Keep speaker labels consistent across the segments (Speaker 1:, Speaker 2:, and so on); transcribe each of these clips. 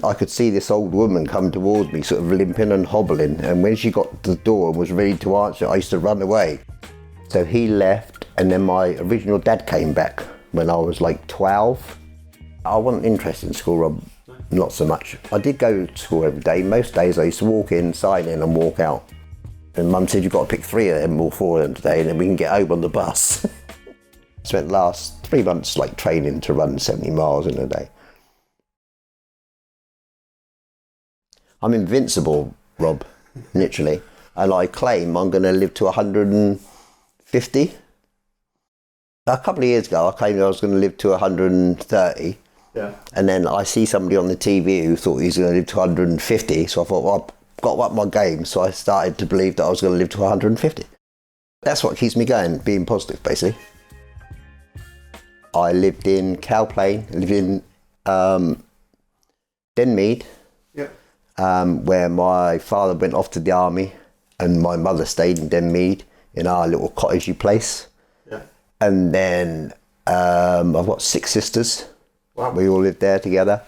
Speaker 1: I could see this old woman come towards me, sort of limping and hobbling, and when she got to the door and was ready to answer, I used to run away. So he left, and then my original dad came back when I was like 12. I wasn't interested in school, Rob, not so much. I did go to school every day. Most days I used to walk in, sign in and walk out. And Mum said, you've got to pick 3 of them or 4 of them today, and then we can get home on the bus. Spent the last 3 months like training to run 70 miles in a day. I'm invincible, Rob, literally. And I claim I'm going to live to 150. A couple of years ago, I claimed I was going to live to 130.
Speaker 2: Yeah.
Speaker 1: And then I see somebody on the TV who thought he was going to live to 150. So I thought, well, I've got to up my game. So I started to believe that I was going to live to 150. That's what keeps me going, being positive, basically. I lived in Cowplain, lived in Denmead. Where my father went off to the army and my mother stayed in Denmead in our little cottagey place.
Speaker 2: Yeah.
Speaker 1: And then I've got 6 sisters.
Speaker 2: Wow.
Speaker 1: We all lived there together.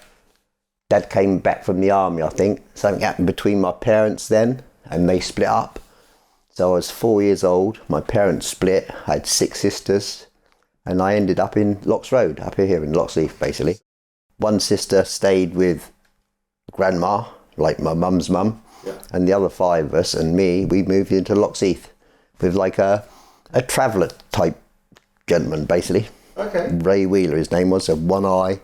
Speaker 1: Dad came back from the army, I think. Something happened between my parents then and they split up. So I was 4 years old. My parents split. I had 6 sisters and I ended up in Locks Road, up here in Locksheath, basically. One sister stayed with grandma, like my mum's mum, and the other 5 of us and me, we moved into Locksheath with like a traveller type gentleman, basically.
Speaker 2: Okay.
Speaker 1: Ray Wheeler, his name was, had 1 eye,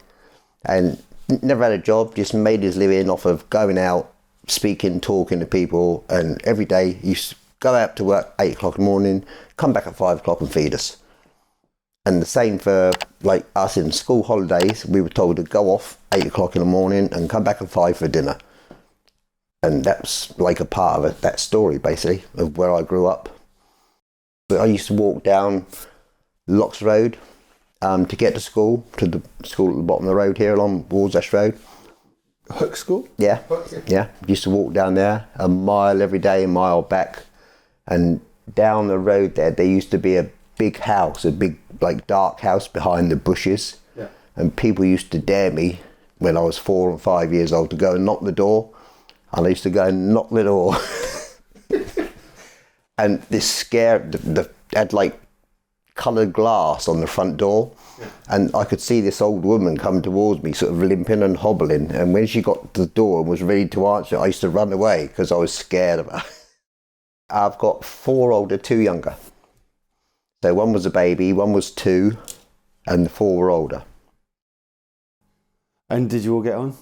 Speaker 1: and never had a job, just made his living off of going out, speaking, talking to people, and every day he used to go out to work 8 o'clock in the morning, come back at 5 o'clock and feed us. And the same for like us in school holidays, we were told to go off 8 o'clock in the morning and come back at 5 for dinner. And that's like a part of it, that story, basically, of where I grew up. But I used to walk down Locks Road to get to school, to the school at the bottom of the road here along Walsash Road.
Speaker 2: Hook School?
Speaker 1: Yeah, yeah. Used to walk down there a mile every day, a mile back. And down the road there used to be a big house, a big like dark house behind the bushes.
Speaker 2: Yeah.
Speaker 1: And people used to dare me when I was 4 and 5 years old to go and knock the door. And I used to go and knock the door. And this had like coloured glass on the front door. Yeah. And I could see this old woman come towards me, sort of limping and hobbling. And when she got to the door and was ready to answer, I used to run away because I was scared of her. I've got 4 older, 2 younger. So 1 was a baby, 1 was 2, and the 4 were older.
Speaker 2: And did you all get on?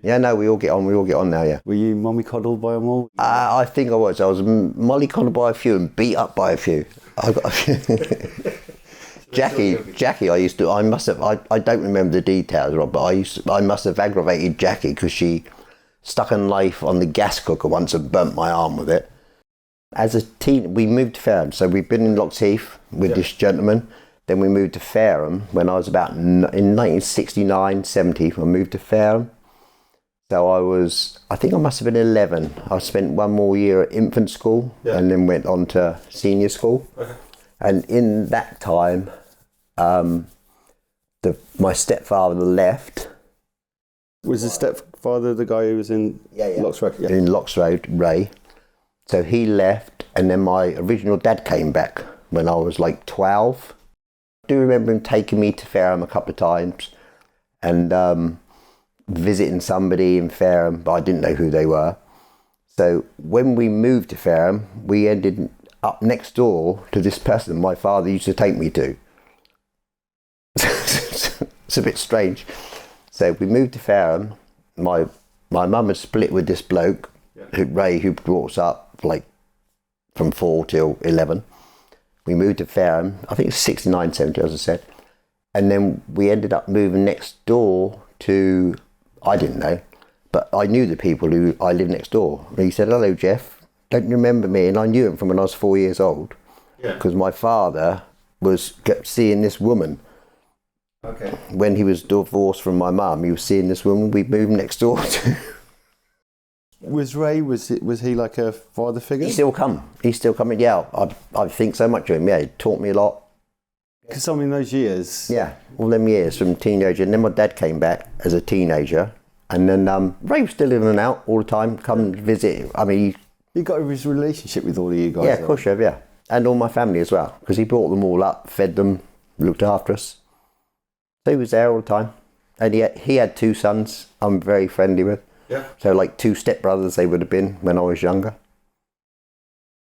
Speaker 1: Yeah, no, we all get on now, yeah.
Speaker 2: Were you mollycoddled by them all?
Speaker 1: I think I was. I was mollycoddled by a few and beat up by a few. I got a few. Jackie, I don't remember the details, Rob, but I must have aggravated Jackie because she stuck a knife on the gas cooker once and burnt my arm with it. As a teen, we moved to Fareham, so we've been in Locksheath with this gentleman. Then we moved to Fareham when I was about, in 1969, 70, I moved to Fareham. So I think I must have been 11. I spent 1 more year at infant school and then went on to senior school. Okay. And in that time, my stepfather left.
Speaker 2: Was the stepfather the guy who was in Locks Road? Yeah.
Speaker 1: In Locks Road, Ray. So he left, and then my original dad came back when I was like 12. I do remember him taking me to Fareham a couple of times and visiting somebody in Fareham, but I didn't know who they were. So when we moved to Fareham, we ended up next door to this person my father used to take me to. It's a bit strange. So we moved to Fareham. My mum had split with this bloke, Ray, who brought us up like from 4 till 11. We moved to Fareham, I think it's 69, 70, as I said. And then we ended up moving next door to, I didn't know, but I knew the people who I lived next door. And he said, hello, Jeff, don't you remember me? And I knew him from when I was 4 years old. Yeah. Because my father kept seeing this woman. Okay. When he was divorced from my mum, he was seeing this woman we moved next door to.
Speaker 2: Was Ray, was he like a father figure?
Speaker 1: He's still coming, yeah. I think so much of him, yeah. He taught me a lot.
Speaker 2: Because I mean, those years...
Speaker 1: Yeah, all them years from teenager. And then my dad came back as a teenager And then Ray was still in and out all the time, come visit. I mean,
Speaker 2: you got his relationship with all of you guys.
Speaker 1: Yeah, of course you have, yeah. And all my family as well, because he brought them all up, fed them, looked after us. So he was there all the time. And he had 2 sons I'm very friendly with.
Speaker 2: Yeah.
Speaker 1: So like 2 stepbrothers they would have been when I was younger.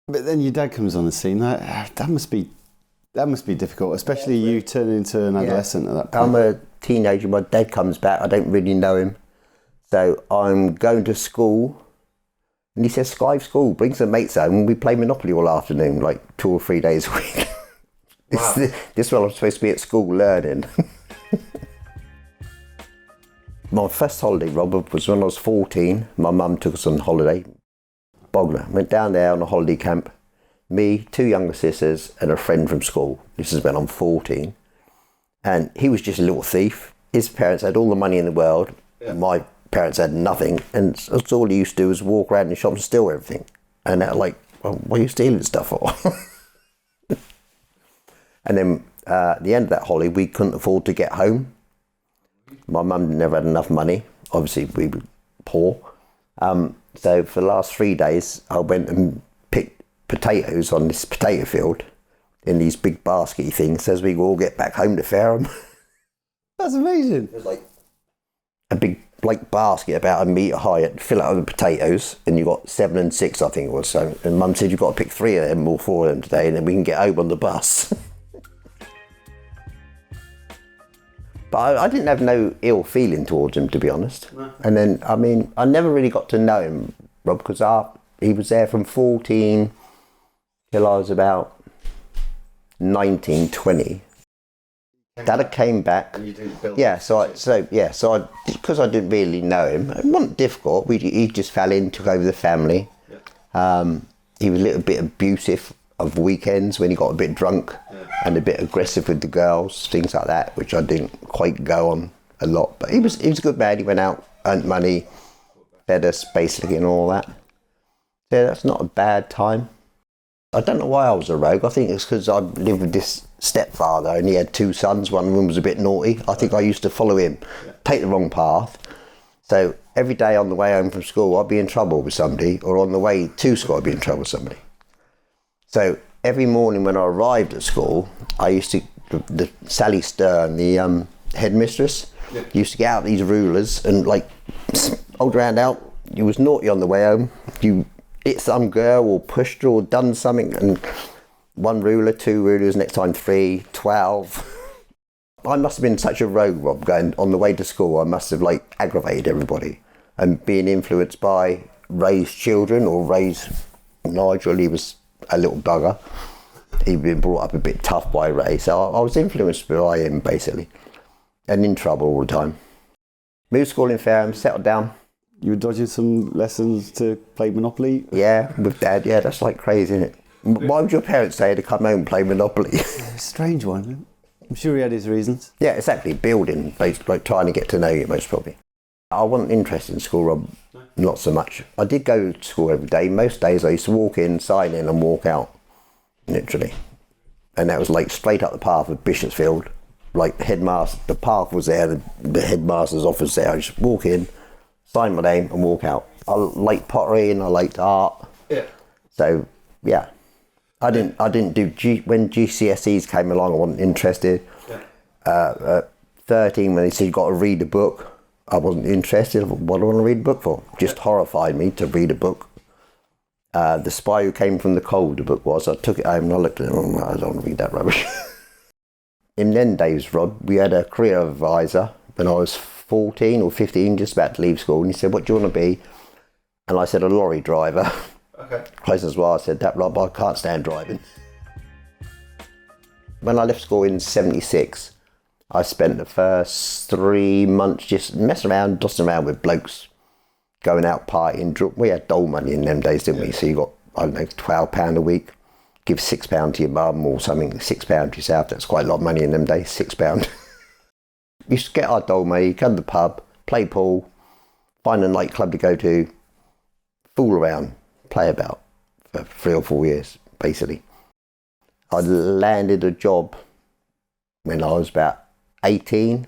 Speaker 2: But then your dad comes on the scene. That must be difficult, especially you turn into an adolescent at that point.
Speaker 1: I'm a teenager. My dad comes back. I don't really know him. So I'm going to school. And he says, Sky School, bring some mates home and we play Monopoly all afternoon, like 2 or 3 days a week. Wow. This while I'm supposed to be at school learning. My first holiday, Robert, was when I was 14. My mum took us on holiday. Bognor. Went down there on a holiday camp. Me, 2 younger sisters and a friend from school. This is when I'm 14. And he was just a little thief. His parents had all the money in the world. Yeah. My parents had nothing, and that's all he used to do was walk around in the shop and steal everything. And they're like, well, what are you stealing stuff for? And then at the end of that holiday, we couldn't afford to get home. My mum never had enough money. Obviously, we were poor. So for the last 3 days, I went and picked potatoes on this potato field in these big baskety things as we all get back home to Fareham.
Speaker 2: That's amazing.
Speaker 1: It was like a big basket about 1 metre high, fill it with potatoes, and you got 7 and 6, I think it was. So, and Mum said you've got to pick 3 of them or 4 of them today, and then we can get home on the bus. But I didn't have no ill feeling towards him, to be honest. No. And then, I mean, I never really got to know him, Rob, because he was there from 14 till I was about 19, 20. Dad came back. And you didn't build so because I didn't really know him, it wasn't difficult. He just fell in, took over the family. Yeah. He was a little bit abusive of weekends when he got a bit drunk, and a bit aggressive with the girls, things like that, which I didn't quite go on a lot. But he was a good man. He went out, earned money, fed us basically, and all that. Yeah, that's not a bad time. I don't know why I was a rogue. I think it's because I lived with this stepfather and he had 2 sons. One of them was a bit naughty. I think I used to follow him, take the wrong path. So every day on the way home from school, I'd be in trouble with somebody, or on the way to school, I'd be in trouble with somebody. So every morning when I arrived at school, I used to, the Sally Stern, the headmistress, used to get out these rulers and hold your hand out. You was naughty on the way home. You hit some girl or pushed her or done something, and 1 ruler, 2 rulers, next time 3, 12. I must have been such a rogue, Rob, going on the way to school. I must have aggravated everybody, and being influenced by Ray's children, or Ray's Nigel. He was a little bugger. He'd been brought up a bit tough by Ray, so I was influenced by him basically, and in trouble all the time. Moved to school in Fareham, settled down.
Speaker 2: You were dodging some lessons to play Monopoly?
Speaker 1: Yeah, with Dad. Yeah, that's crazy, isn't it? Why would your parents say to come home and play Monopoly?
Speaker 2: Strange one. I'm sure he had his reasons.
Speaker 1: Yeah, exactly. Building, trying to get to know you, most probably. I wasn't interested in school, Rob. Not so much. I did go to school every day. Most days I used to walk in, sign in and walk out, literally. And that was straight up the path of Bishopsfield. Headmaster, the path was there, the headmaster's office there. I just walk in, sign my name and walk out. I liked pottery and I liked art. Yeah. So, yeah. I didn't do, when GCSEs came along, I wasn't interested. Yeah. 13, when they said you got to read a book, I wasn't interested. What do I want to read a book for? Just horrified me to read a book. The Spy Who Came from the Cold, the book was. I took it home and I looked at it and I don't want to read that rubbish. In them days, Rob, we had a career advisor when I was 14 or 15, just about to leave school, and he said, what do you want to be? And I said, a lorry driver. Okay. I said that, Rob, I can't stand driving. When I left school in 76, I spent the first 3 months just messing around, dossing around with blokes, going out partying. We had dole money in them days, didn't we? So you got, I don't know, £12 a week. Give £6 to your mum or something, £6 to yourself. That's quite a lot of money in them days, £6. We used to get our dole money, come to the pub, play pool, find a nightclub to go to, fool around, play about for 3 or 4 years, basically. I landed a job when I was about 18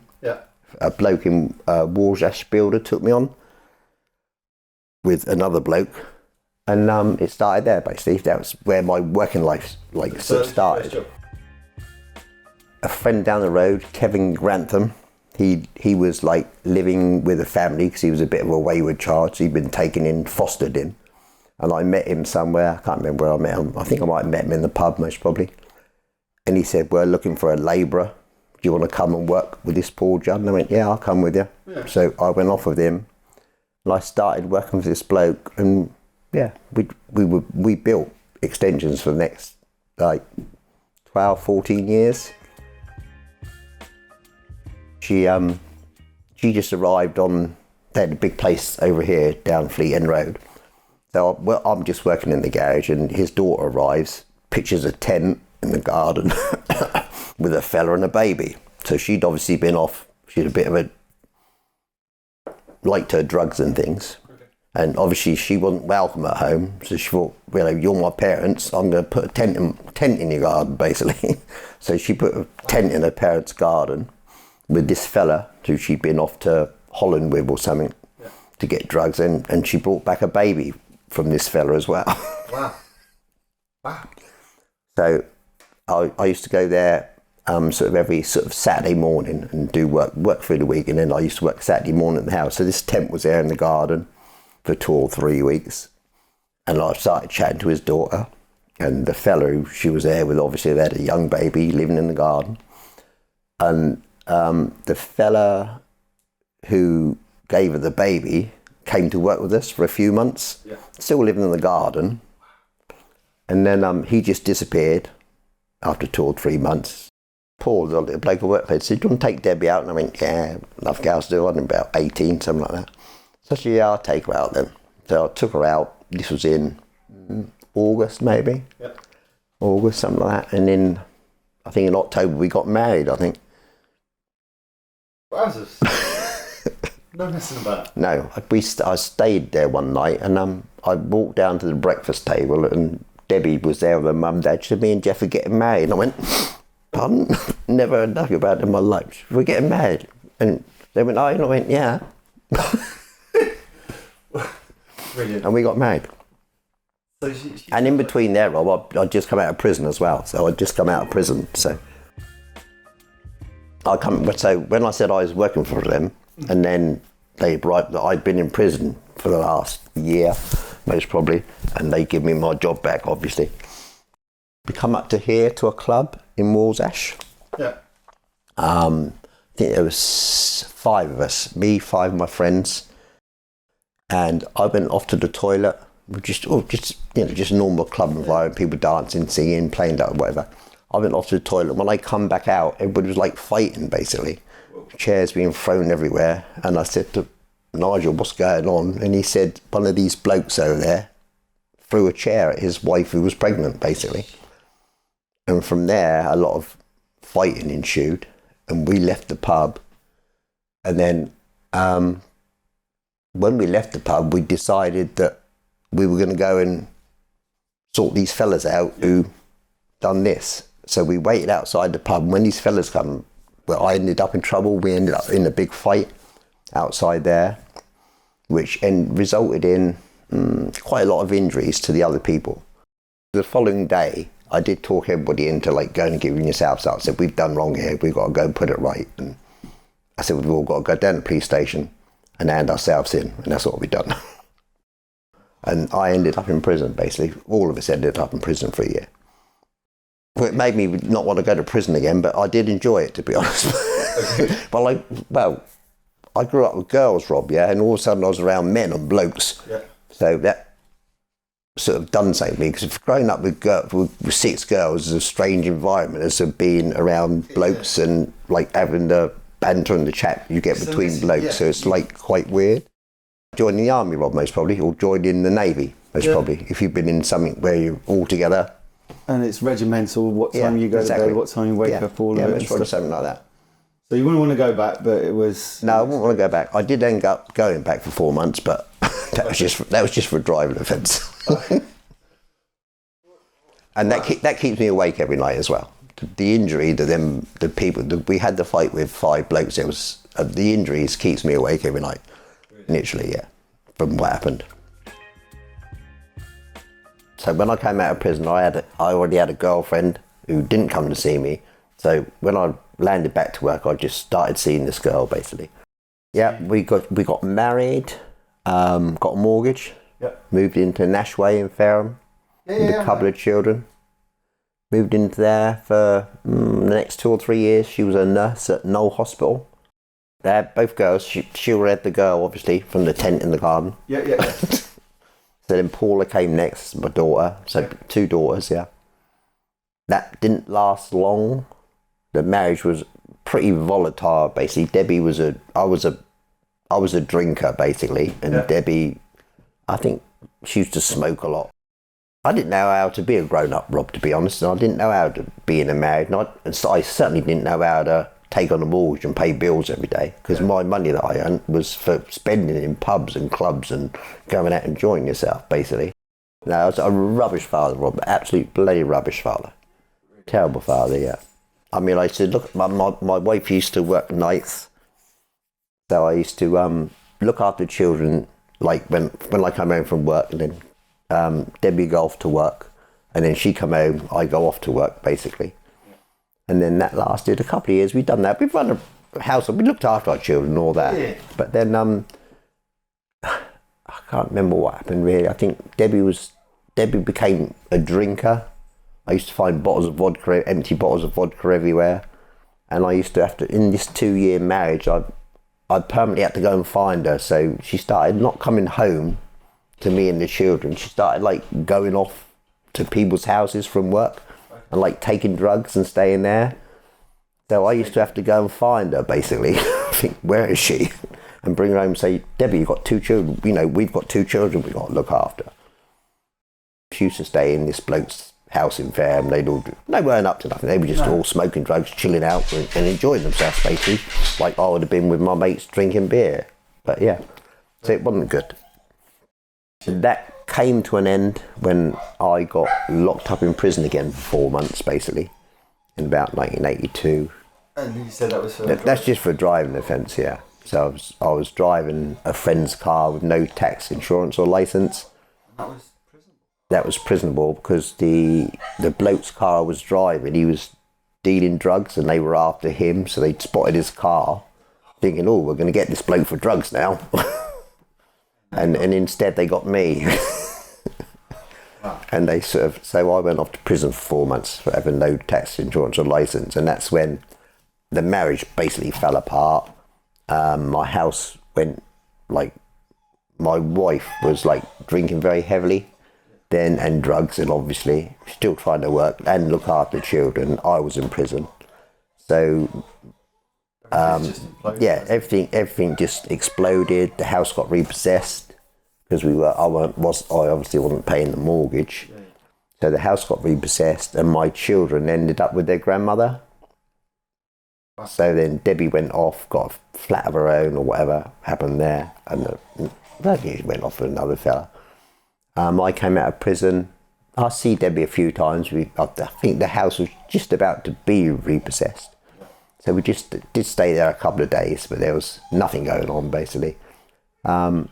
Speaker 1: a bloke in Warsash Builder took me on with another bloke, and it started there basically. That was where my working life sort of started. A friend down the road, Kevin Grantham, he was like living with a family because he was a bit of a wayward child, so he'd been taken in, fostered in. And I met him somewhere, I can't remember where I met him. I think I might have met him in the pub most probably. And he said, we're looking for a labourer. Do you want to come and work with this Paul Judd? And I went, yeah, I'll come with you. Yeah. So I went off with him and I started working with this bloke, and yeah, we built extensions for the next like 12, 14 years. She just arrived they had a big place over here down Fleet End Road. So I'm just working in the garage, and his daughter arrives, pitches a tent in the garden with a fella and a baby. So she'd obviously been off. She'd a bit of liked her drugs and things. Okay. And obviously she wasn't welcome at home. So she thought, you're my parents. I'm going to put a tent in your garden, basically. So she put a tent in her parents' garden with this fella who she'd been off to Holland with or something to get drugs, and she brought back a baby from this fella as well. Wow. So I used to go there sort of every sort of Saturday morning and do work through the week, and then I used to work Saturday morning at the house. So this tent was there in the garden for 2 or 3 weeks, and I started chatting to his daughter, and the fella who she was there with, obviously they had a young baby living in the garden, and the fella who gave her the baby came to work with us for a few months, still living in the garden, and then he just disappeared after 2 or 3 months. Paul, the little bloke I worked with, said, do you want to take Debbie out? And I went, yeah, nothing else to do. I'm about 18, something like that. So I said, yeah, I'll take her out then. So I took her out. This was in August, maybe. Yep. August, something like that. And then I think in October we got married, I think.
Speaker 2: Wowzers. No messing about.
Speaker 1: No, I stayed there one night, and I walked down to the breakfast table, and Debbie was there with her mum and dad. She said, me and Jeff are getting married. And I went, pardon? Never heard nothing about it in my life. We're getting married. And they went, oh, and I went, yeah.
Speaker 2: Brilliant.
Speaker 1: And we got married.
Speaker 2: So
Speaker 1: and in between there, Rob, I'd just come out of prison as well. So I'd just come out of prison. So when I said I was working for them, and then they write that I'd been in prison for the last year, most probably, and they give me my job back, obviously. We come up to here to a club in Warsash.
Speaker 2: Yeah.
Speaker 1: I think there was 5 of us, me, 5 of my friends, and I went off to the toilet. Just a normal club environment, people dancing, singing, playing that, whatever. I went off to the toilet. When I come back out, everybody was like fighting, basically. Chairs being thrown everywhere. And I said to Nigel, what's going on? And he said, one of these blokes over there threw a chair at his wife who was pregnant, basically. And from there, a lot of fighting ensued. And we left the pub. And then when we left the pub, we decided that we were going to go and sort these fellas out who done this. So we waited outside the pub. When these fellas come, well, I ended up in trouble. We ended up in a big fight outside there, which resulted in quite a lot of injuries to the other people. The following day, I did talk everybody into like going and giving yourselves up. I said, we've done wrong here. We've got to go and put it right. And I said, we've all got to go down to the police station and hand ourselves in. And that's what we've done. And I ended up in prison, basically. All of us ended up in prison for a year. Well, it made me not want to go to prison again, but I did enjoy it, to be honest. I grew up with girls, Rob, yeah, and all of a sudden I was around men and blokes. Yeah. So that sort of done something to me, because growing up with 6 girls is a strange environment as of being around blokes and like having the banter and the chat you get between blokes, so it's like quite weird. Joining the army, Rob, most probably, or joining the navy, most probably, if you've been in something where you're all together.
Speaker 2: And it's regimental, what time you go to bed, what time you wake up, all of it.
Speaker 1: Yeah, probably something like that.
Speaker 2: So you wouldn't want to go back, but it was...
Speaker 1: No, I wouldn't want to go back. I did end up going back for 4 months, but that was just for a driving offence. And that keeps me awake every night as well. The injury to them, the people, we had the fight with 5 blokes. There was the injuries keeps me awake every night. Literally, yeah, from what happened. So when I came out of prison, I already had a girlfriend who didn't come to see me. So when I landed back to work, I just started seeing this girl, basically. Yeah, we got married, got a mortgage, moved into Nashway in Fareham, with a couple of children. Moved into there for the next 2 or 3 years. She was a nurse at Knoll Hospital. They had both girls. She read the girl, obviously, from the tent in the garden.
Speaker 3: Yeah.
Speaker 1: So then Paula came next, my daughter. So 2 daughters, yeah. That didn't last long. The marriage was pretty volatile, basically. Debbie I was a drinker, basically. And Debbie, I think she used to smoke a lot. I didn't know how to be a grown-up, Rob, to be honest. And I didn't know how to be in a marriage. And so I certainly didn't know how to take on a mortgage and pay bills every day, because my money that I earned was for spending in pubs and clubs and going out and enjoying yourself, basically. No, I was a rubbish father, Rob. Absolute bloody rubbish father. Terrible father, yeah. I mean, I used to look, my wife used to work nights. So I used to look after children, like when I come home from work, and then Debbie go off to work, and then she come home, I go off to work, basically. And then that lasted a couple of years. We'd done that. We've run a house, we looked after our children and all that. Yeah. But then I can't remember what happened really. I think Debbie became a drinker. I used to find bottles of vodka, empty bottles of vodka everywhere. And I used to have to, in this 2-year marriage, I permanently had to go and find her. So she started not coming home to me and the children. She started like going off to people's houses from work and like taking drugs and staying there. So I used to have to go and find her, basically. Think, where is she? And bring her home and say, Debbie, you've got 2 children. You know, we've got 2 children we've got to look after. She used to stay in this bloke's house in Fareham. They weren't up to nothing. They were just all smoking drugs, chilling out and enjoying themselves, basically. Like I would have been with my mates drinking beer. But yeah, so it wasn't good. That came to an end when I got locked up in prison again for 4 months, basically, in about 1982.
Speaker 3: And you said that was for
Speaker 1: That's just for a driving offence, yeah. So I was driving a friend's car with no tax, insurance or licence.
Speaker 3: And that was prisonable?
Speaker 1: That was prisonable because the bloke's car I was driving, he was dealing drugs and they were after him, so they'd spotted his car thinking, oh, we're going to get this bloke for drugs now. And instead they got me. Wow. And they so I went off to prison for 4 months for having no tax, insurance or licence, and that's when the marriage basically fell apart. My house went, like, my wife was like drinking very heavily then, and drugs, and obviously still trying to work and look after children. I was in prison. So yeah, everything just exploded. The house got repossessed because I obviously wasn't paying the mortgage. Yeah. So the house got repossessed, and my children ended up with their grandmother. Wow. So then Debbie went off, got a flat of her own or whatever happened there, and she went off with another fella. I came out of prison. I see Debbie a few times. I think the house was just about to be repossessed. So we just did stay there a couple of days, but there was nothing going on, basically. And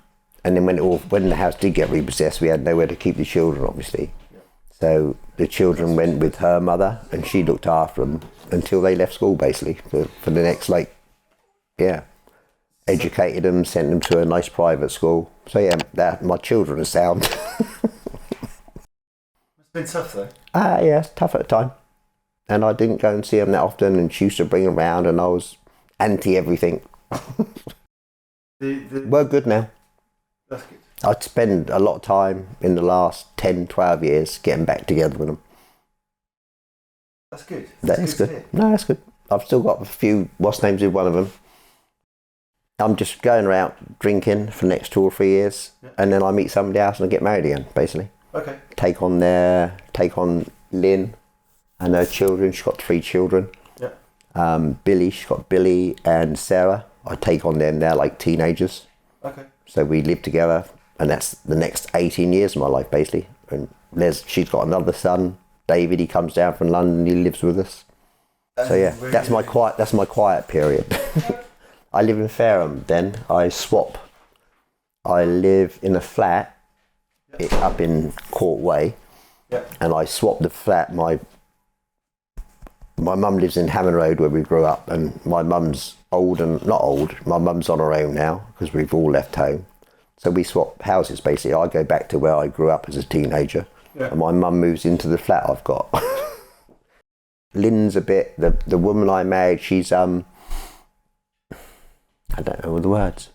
Speaker 1: then when the house did get repossessed, we had nowhere to keep the children, obviously. So the children went with her mother, and she looked after them until they left school, basically, for the next, educated them, sent them to a nice private school. So yeah, my children are sound.
Speaker 3: It's been tough, though.
Speaker 1: Yeah, it's tough at the time. And I didn't go and see them that often, and she used to bring them around, and I was anti-everything. We're good now.
Speaker 3: That's good.
Speaker 1: I'd spend a lot of time in the last 10, 12 years getting back together with them.
Speaker 3: That's good.
Speaker 1: That's good. No, that's good. I've still got a few what's names with one of them. I'm just going around drinking for the next 2 or 3 years, and then I meet somebody else and I get married again, basically.
Speaker 3: Okay.
Speaker 1: Take on Lynn and her children. She's got 3 children. Yeah. Billy, she's got Billy and Sarah. I take on them. They're like teenagers.
Speaker 3: Okay. So
Speaker 1: we live together, and that's the next 18 years of my life, basically. And she's got another son, David. He comes down from London. He lives with us. So yeah, that's my quiet period. I live in Fareham. Then I swap. I live in a flat up in Court Way, and I swap the flat. My mum lives in Hammond Road where we grew up, and my mum's old and not old. My mum's on her own now because we've all left home. So we swap houses basically. I go back to where I grew up as a teenager, and my mum moves into the flat I've got. Lynn's a bit the woman I married. She's I don't know all the words.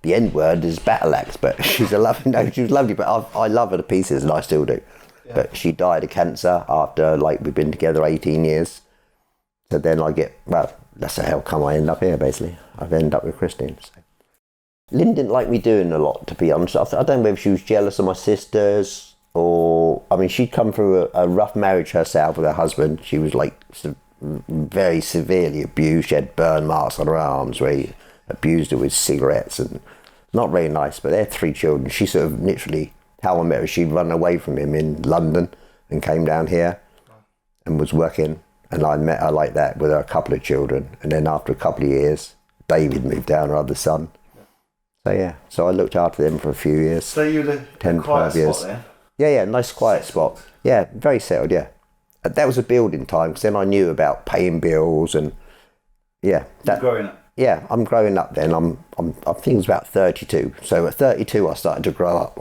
Speaker 1: The N word is battle axe, but she's a lovely. No, she was lovely, but I love her to pieces, and I still do. Yeah. But she died of cancer after we've been together 18 years. So then that's how come I end up here. Basically, I've ended up with Christine. So. Lynn didn't like me doing a lot, to be honest. I don't know whether she was jealous of my sisters or she'd come through a rough marriage herself with her husband. She was very severely abused. She had burn marks on her arms where he abused her with cigarettes, and not very nice. But they had 3 children. She sort of literally, how I met her, she'd run away from him in London and came down here and was working. And I met her like that with her couple of children. And then after a couple of years, David moved down, her other son. So I looked after them for a few years.
Speaker 3: So you lived
Speaker 1: 10, 12 years.
Speaker 3: There?
Speaker 1: Yeah, nice quiet spot. Yeah, very settled, yeah. That was a building time, because then I knew about paying bills and, yeah.
Speaker 3: You're growing up?
Speaker 1: Yeah, I'm growing up then. I think it was about 32. So at 32, I started to grow up.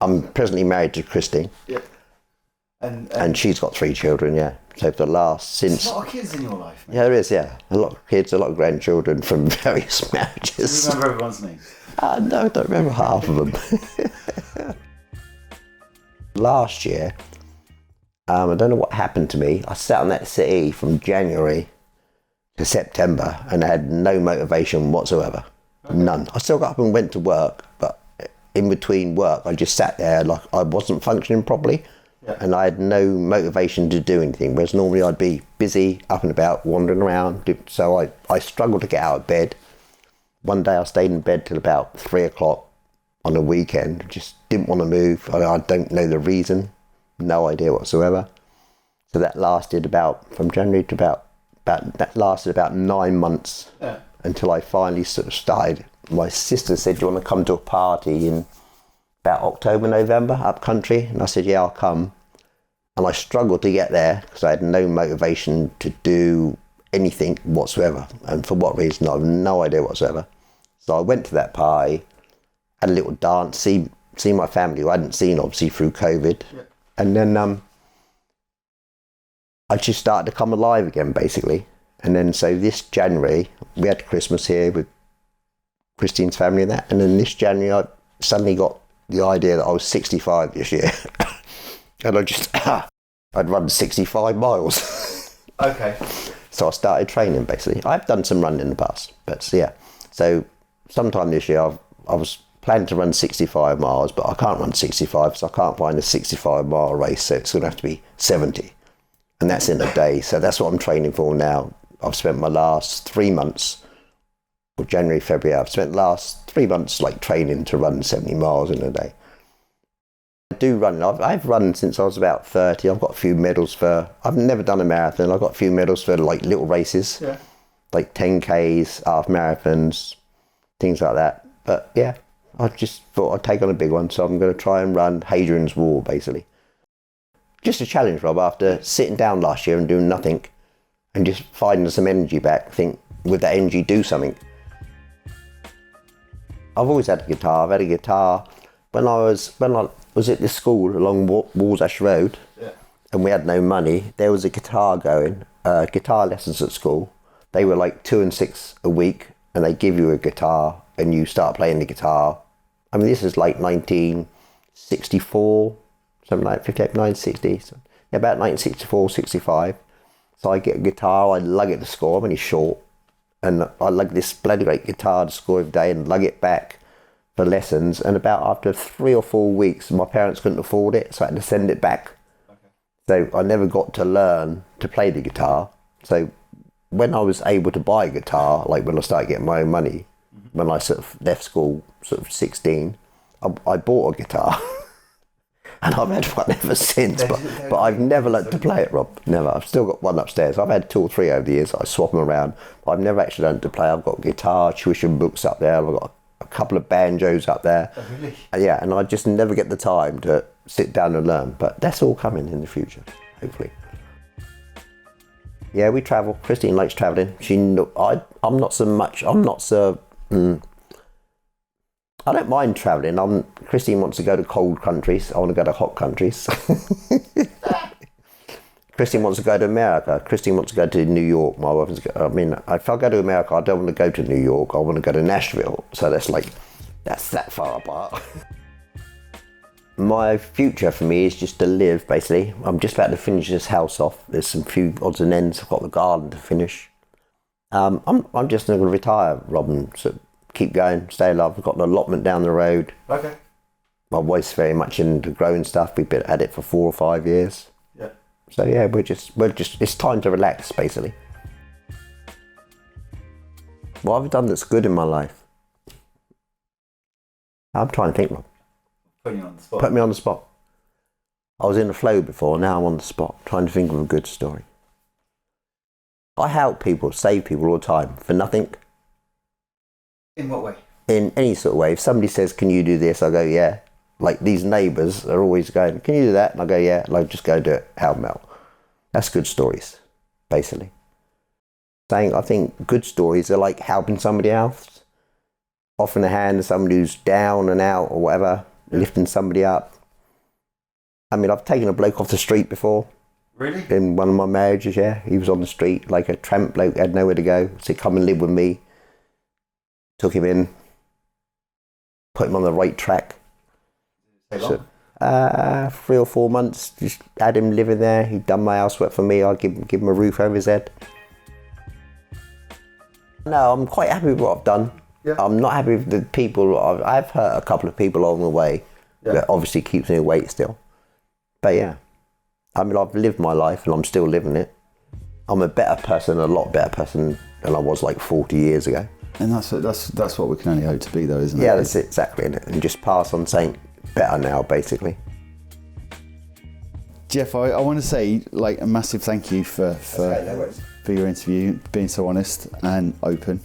Speaker 1: I'm presently married to Christine.
Speaker 3: Yeah.
Speaker 1: And she's got 3 children, yeah. So for the last, since...
Speaker 3: There's a lot of kids in your life, mate.
Speaker 1: Yeah, there is, yeah. A lot of kids, a lot of grandchildren from various marriages.
Speaker 3: Do you remember everyone's names?
Speaker 1: No, I don't remember half of them. Last year, I don't know what happened to me. I sat on that settee from January to September and I had no motivation whatsoever. Okay. None. I still got up and went to work, but in between work, I just sat there like I wasn't functioning properly. Yeah. And I had no motivation to do anything, whereas normally I'd be busy, up and about, wandering around. So I struggled to get out of bed. One day I stayed in bed till about 3 o'clock on a weekend, just didn't want to move. I don't know the reason, no idea whatsoever. So that lasted from January to about 9 months, until I finally sort of started. My sister said, do you want to come to a party in about October, November, up country? And I said, yeah, I'll come. And I struggled to get there because I had no motivation to do anything whatsoever. And for what reason, I have no idea whatsoever. So I went to that party, had a little dance, see my family, who I hadn't seen obviously through COVID. Yeah. And then I just started to come alive again, basically. And then so this January, we had Christmas here with Christine's family and that. And then this January, I suddenly got the idea that I was 65 this year. And I'd run 65 miles.
Speaker 3: Okay.
Speaker 1: So I started training, basically. I've done some running in the past, but yeah. So sometime this year, I was planning to run 65 miles, but I can't run 65 because I can't find a 65-mile race, so it's going to have to be 70. And that's in a day, so that's what I'm training for now. I've spent my last 3 months, or January, February, I've spent the last 3 months training to run 70 miles in a day. I do run. I've run since I was about 30. I've got a few medals I've never done a marathon. I've got a few medals for little races, like 10Ks, half marathons, things like that. But yeah, I just thought I'd take on a big one, so I'm going to try and run Hadrian's Wall, basically. Just a challenge, Rob, after sitting down last year and doing nothing and just finding some energy back, think, with that energy, do something. I've always had a guitar. I've had a guitar when I was at this school along Walsash Road, and we had no money. There was a guitar going, guitar lessons at school. They were like 2 and 6 a week, and they give you a guitar and you start playing the guitar. I mean, this is like 1964, something like 58, 1960, so about 1964, 65. So I get a guitar, I lug it to school, I'm only short, and I lug this bloody great guitar to school every day and lug it back for lessons. And about after 3 or 4 weeks, my parents couldn't afford it, so I had to send it back. Okay. So I never got to learn to play the guitar. So when I was able to buy a guitar, like when I started getting my own money, when I sort of left school, sort of 16, I bought a guitar. and I've had one ever since. But I've never learnt to play it, Rob. Never. I've still got one upstairs. I've had 2 or 3 over the years. I swap them around. But I've never actually learnt to play. I've got guitar, tuition books up there. I've got a couple of banjos up there.
Speaker 3: Oh, really?
Speaker 1: Yeah, and I just never get the time to sit down and learn. But that's all coming in the future, hopefully. Yeah, we travel. Christine likes travelling. I'm not so much. I'm not so. I don't mind travelling. Christine wants to go to cold countries. I want to go to hot countries. Christine wants to go to America. Christine wants to go to New York. My wife wants to go. I mean, if I go to America, I don't want to go to New York. I want to go to Nashville. So that's that far apart. My future for me is just to live, basically. I'm just about to finish this house off. There's some few odds and ends. I've got the garden to finish. I'm just going to retire, Robin. So keep going, stay alive. I've got an allotment down the road.
Speaker 3: Okay.
Speaker 1: My wife's very much into growing stuff. We've been at it for 4 or 5 years.
Speaker 3: Yeah.
Speaker 1: So yeah, we're just. It's time to relax, basically. What have I done that's good in my life? I'm trying to think, Rob.
Speaker 3: Putting you on the spot.
Speaker 1: Put me on the spot. I was in the flow before, now I'm on the spot, trying to think of a good story. I help people, save people all the time, for nothing.
Speaker 3: In what way?
Speaker 1: In any sort of way. If somebody says, can you do this? I go, yeah. Like these neighbours are always going, can you do that? And I go, yeah. And I just go do it, help them out. That's good stories, basically. I think good stories are like helping somebody else. Offering a hand to somebody who's down and out or whatever. Lifting somebody up. I mean, I've taken a bloke off the street before.
Speaker 3: Really?
Speaker 1: In one of my marriages, yeah. He was on the street like a tramp bloke, had nowhere to go. So come and live with me. Took him in. Put him on the right track.
Speaker 3: How long?
Speaker 1: 3 or 4 months. Just had him living there. He'd done my housework for me. I'd give him a roof over his head. No, I'm quite happy with what I've done.
Speaker 3: Yeah.
Speaker 1: I'm not happy with the people. I've hurt a couple of people along the way.
Speaker 3: Yeah.
Speaker 1: That obviously keeps me awake still. But yeah, I mean, I've lived my life and I'm still living it. I'm a better person, a lot better person than I was like 40 years ago.
Speaker 2: And that's what we can only hope to be, though, isn't it?
Speaker 1: Yeah, that's it, exactly. And just pass on saying better now, basically.
Speaker 2: Jeff, I want to say like a massive thank you for your interview, being so honest and open.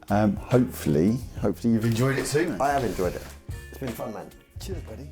Speaker 2: Hopefully you've enjoyed it too, man.
Speaker 1: I have enjoyed it. It's been fun, man.
Speaker 2: Cheers, buddy.